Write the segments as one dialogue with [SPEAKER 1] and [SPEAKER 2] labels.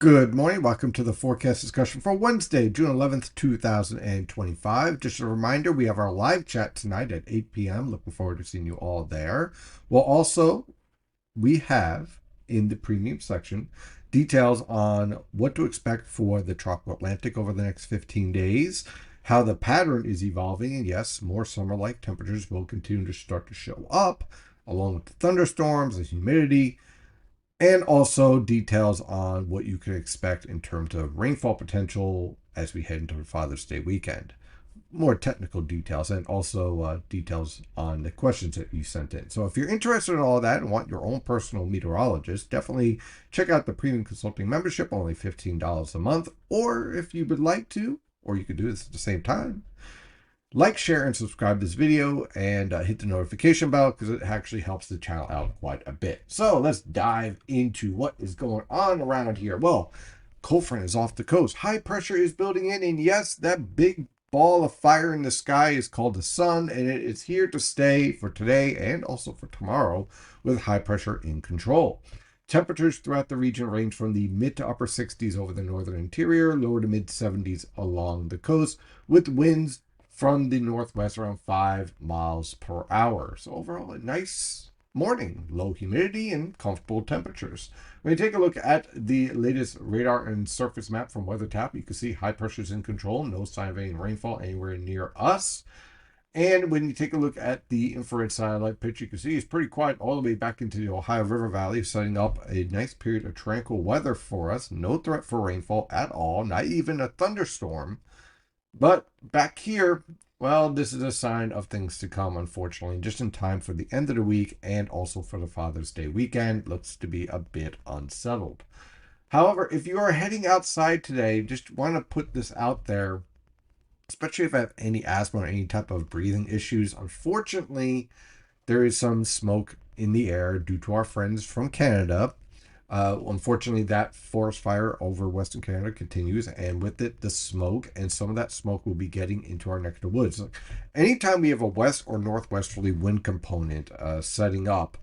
[SPEAKER 1] Good morning. Welcome to the forecast discussion for Wednesday, June 11th, 2025. Just a reminder, we have our live chat tonight at 8 p.m. Looking forward to seeing you all there. We have in the premium section details on what to expect for the tropical Atlantic over the next 15 days, how the pattern is evolving, and yes, more summer-like temperatures will continue to start to show up, along with the thunderstorms, the humidity, and also details on what you can expect in terms of rainfall potential as we head into the Father's Day weekend. More technical details and also details on the questions that you sent in. So if you're interested in all of that and want your own personal meteorologist, definitely check out the Premium Consulting membership, only $15 a month. Or if you would like to, or you could do this at the same time, like, share, and subscribe to this video and hit the notification bell because it actually helps the channel out quite a bit. So let's dive into what is going on around here. Well, cold front is off the coast. High pressure is building in, and yes, that big ball of fire in the sky is called the sun, and it is here to stay for today and also for tomorrow with high pressure in control. Temperatures throughout the region range from the mid to upper 60s over the northern interior, lower to mid 70s along the coast, with winds from the northwest around 5 miles per hour. So overall, a nice morning, low humidity and comfortable temperatures. When you take a look at the latest radar and surface map from WeatherTap, you can see high pressures in control, no sign of any rainfall anywhere near us. And when you take a look at the infrared satellite picture, you can see it's pretty quiet all the way back into the Ohio River Valley, setting up a nice period of tranquil weather for us. No threat for rainfall at all, not even a thunderstorm. But back here, well, this is a sign of things to come, unfortunately, just in time for the end of the week and also for the Father's Day weekend. Looks to be a bit unsettled. However, if you are heading outside today, just want to put this out there, especially if I have any asthma or any type of breathing issues. Unfortunately, there is some smoke in the air due to our friends from Canada. Unfortunately, that forest fire over Western Canada continues, and with it, the smoke, and some of that smoke will be getting into our neck of the woods. Anytime we have a west or northwesterly wind component setting up,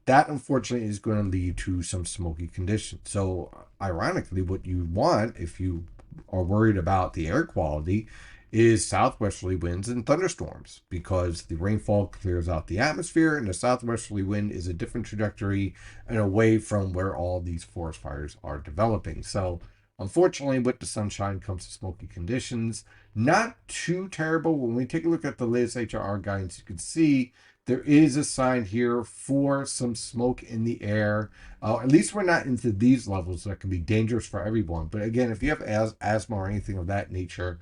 [SPEAKER 1] that unfortunately is going to lead to some smoky conditions. So, ironically, what you want, if you are worried about the air quality, is southwesterly winds and thunderstorms, because the rainfall clears out the atmosphere and the southwesterly wind is a different trajectory and away from where all these forest fires are developing. So unfortunately, with the sunshine comes the smoky conditions. Not too terrible. When we take a look at the latest HRR guidance, you can see there is a sign here for some smoke in the air. At least we're not into these levels that can be dangerous for everyone. But again, if you have asthma or anything of that nature,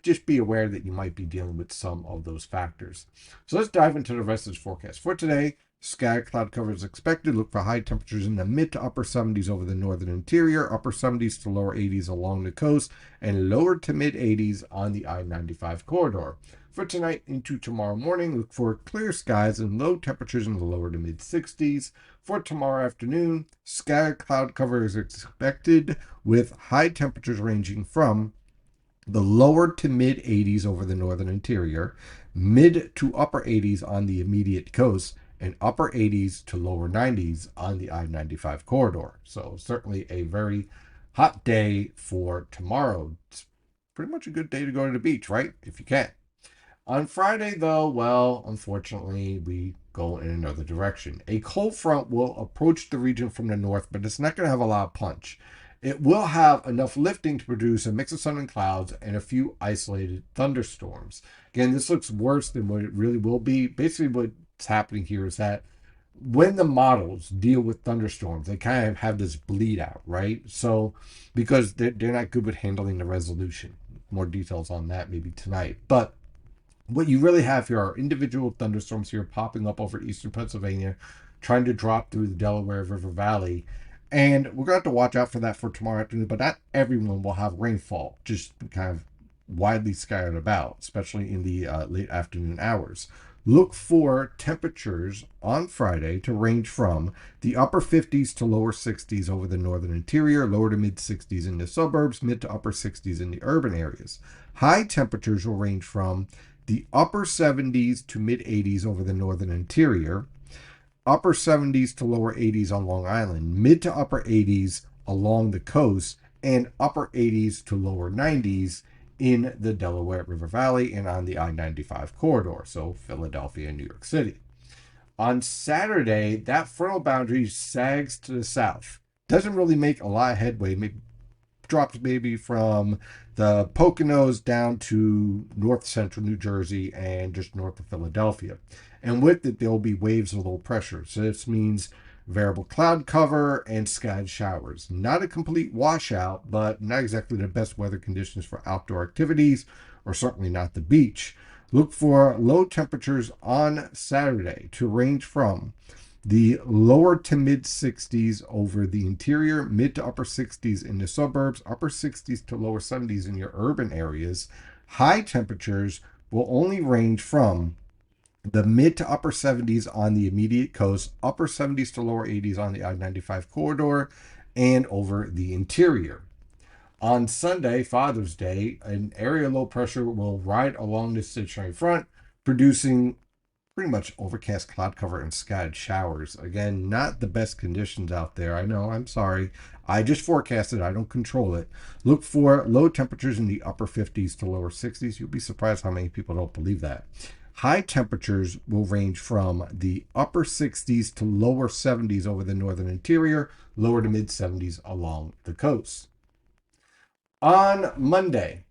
[SPEAKER 1] just be aware that you might be dealing with some of those factors. So let's dive into the rest of this forecast. For today, scattered cloud cover is expected. Look for high temperatures in the mid to upper 70s over the northern interior, upper 70s to lower 80s along the coast, and lower to mid 80s on the I-95 corridor. For tonight into tomorrow morning, look for clear skies and low temperatures in the lower to mid 60s. For tomorrow afternoon, scattered cloud cover is expected with high temperatures ranging from the lower to mid 80s over the northern interior, mid to upper 80s on the immediate coast, and upper 80s to lower 90s on the I-95 corridor. So certainly a very hot day for tomorrow. It's pretty much a good day to go to the beach, right? If you can. On Friday, though, well, unfortunately, we go in another direction. A cold front will approach the region from the north, but it's not going to have a lot of punch. It will have enough lifting to produce a mix of sun and clouds and a few isolated thunderstorms. Again, this looks worse than what it really will be. Basically, what's happening here is that when the models deal with thunderstorms, they kind of have this bleed out, right? So, because they're not good with handling the resolution. More details on that maybe tonight. But what you really have here are individual thunderstorms here popping up over eastern Pennsylvania, trying to drop through the Delaware River Valley. And we're going to have to watch out for that for tomorrow afternoon, but not everyone will have rainfall, just kind of widely scattered about, especially in the late afternoon hours. Look for temperatures on Friday to range from the upper 50s to lower 60s over the northern interior, lower to mid 60s in the suburbs, mid to upper 60s in the urban areas. High temperatures will range from the upper 70s to mid 80s over the northern interior, upper 70s to lower 80s on Long Island, mid to upper 80s along the coast, and upper 80s to lower 90s in the Delaware River Valley and on the I-95 corridor, so Philadelphia and New York City. On Saturday, that frontal boundary sags to the south. Doesn't really make a lot of headway, drops maybe from the Poconos down to north central New Jersey and just north of Philadelphia. And with it, there will be waves of low pressure. So this means variable cloud cover and scattered showers. Not a complete washout, but not exactly the best weather conditions for outdoor activities, or certainly not the beach. Look for low temperatures on Saturday to range from the lower to mid 60s over the interior, mid to upper 60s in the suburbs, upper 60s to lower 70s in your urban areas. High temperatures will only range from the mid to upper 70s on the immediate coast, upper 70s to lower 80s on the I-95 corridor, and over the interior. On Sunday, Father's Day, an area low pressure will ride along the stationary front, producing pretty much overcast cloud cover and scattered showers. Again, not the best conditions out there. I know, I'm sorry. I just forecasted, I don't control it. Look for low temperatures in the upper 50s to lower 60s. You'll be surprised how many people don't believe that. High temperatures will range from the upper 60s to lower 70s over the northern interior, lower to mid 70s along the coast. On Monday,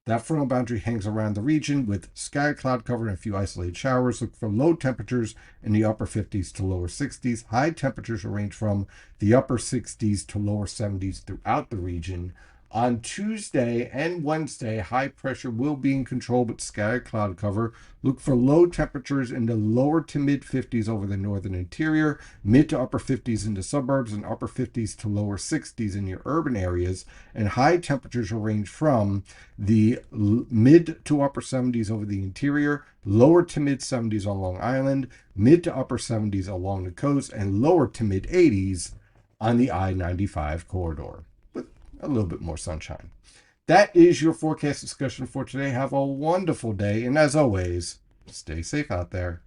[SPEAKER 1] that frontal boundary hangs around the region with scattered cloud cover and a few isolated showers. Look for low temperatures in the upper 50s to lower 60s. High temperatures will range from the upper 60s to lower 70s throughout the region. On Tuesday and Wednesday, high pressure will be in control with scattered cloud cover. Look for low temperatures in the lower to mid 50s over the northern interior, mid to upper 50s in the suburbs, and upper 50s to lower 60s in your urban areas. And high temperatures will range from the mid to upper 70s over the interior, lower to mid 70s on Long Island, mid to upper 70s along the coast, and lower to mid 80s on the I-95 corridor. A little bit more sunshine. That is your forecast discussion for today. Have a wonderful day. And as always, stay safe out there.